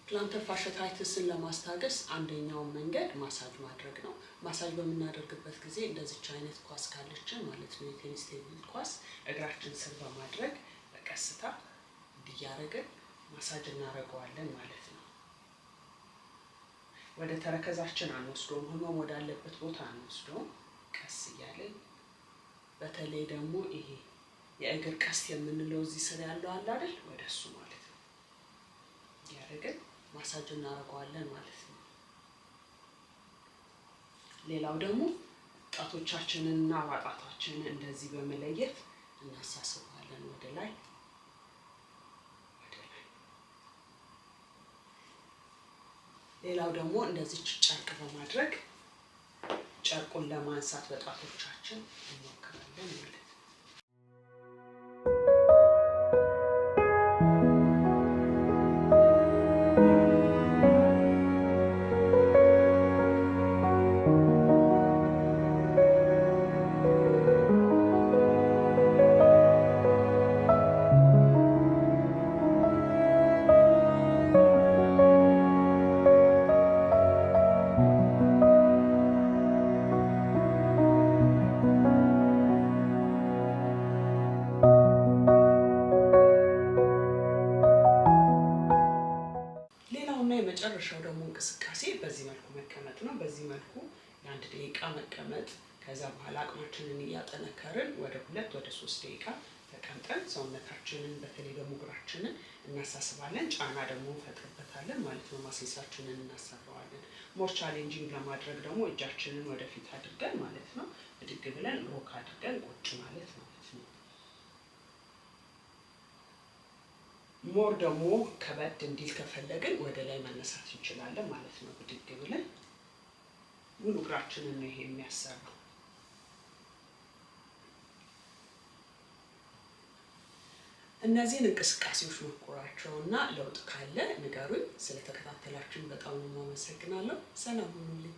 ፕላንተር ፋሻታይቲስን ለማስታገስ አንደኛው መንገድ ማሳጅ ማድረግ ነው። ማሳጅ በምናደርግበት ጊዜ እንደዚች አይነት ኳስ ካለችን ማለት ነው የቴኒስ ቴብል ኳስ እግራችን ስር በማድረግ በቀስታ እንዲያረግን ማሳጅ እናደርገዋለን ማለት ነው። ወደ ተረከዛችን አንወስዶም፣ ህመም ወዳለበት ቦታ አንወስዶም። ቀስ እያለን በተለይ ደግሞ ይሄ የእግር ቀስት የምንለው እዚህ ስር ያለው አለ አይደል? ወደሱ ማለት ነው ያረግን ማሳጅ እናደርገዋለን ማለት ነው። ሌላው ደግሞ ጣቶቻችንንና አባጣታችንን እንደዚህ በመለየት እናሳስባለን ወደ ላይ ወደ ላይ። ሌላው ደግሞ እንደዚህ ጨርቅ በማድረግ ጨርቁን ለማንሳት በጣቶቻችን እንሞክራለን ማለት ነው። የመጨረሻው ደግሞ እንቅስቃሴ በዚህ መልኩ መቀመጥ ነው። በዚህ መልኩ ለ1 ደቂቃ መቀመጥ፣ ከዛ በኋላ አቅማችንን እያጠነከርን ወደ 2 ወደ 3 ደቂቃ ተቀምጠን ሰውነታችንን በተለይ ደግሞ እግራችንን እናሳስባለን። ጫና ደግሞ እንፈጥርበታለን ማለት ነው። ማስልሳችንን እናሰራዋለን። ሞር ቻሌንጂንግ ለማድረግ ደግሞ እጃችንን ወደፊት አድርገን ማለት ነው ብድግ ብለን ሮክ አድርገን ቁጭ ማለት ነው። ሞር ደግሞ ከበድ እንዲል ከፈለግን ወደ ላይ መነሳት እንችላለን ማለት ነው። ብድግ ብለን ሙሉ እግራችንን ነው ይሄ የሚያሰራው። እነዚህን እንቅስቃሴዎች ሞክሯቸውና ለውጥ ካለ ንገሩኝ። ስለተከታተላችሁን በጣም ነው የማመሰግናለሁ። ሰላም ሁኑልኝ።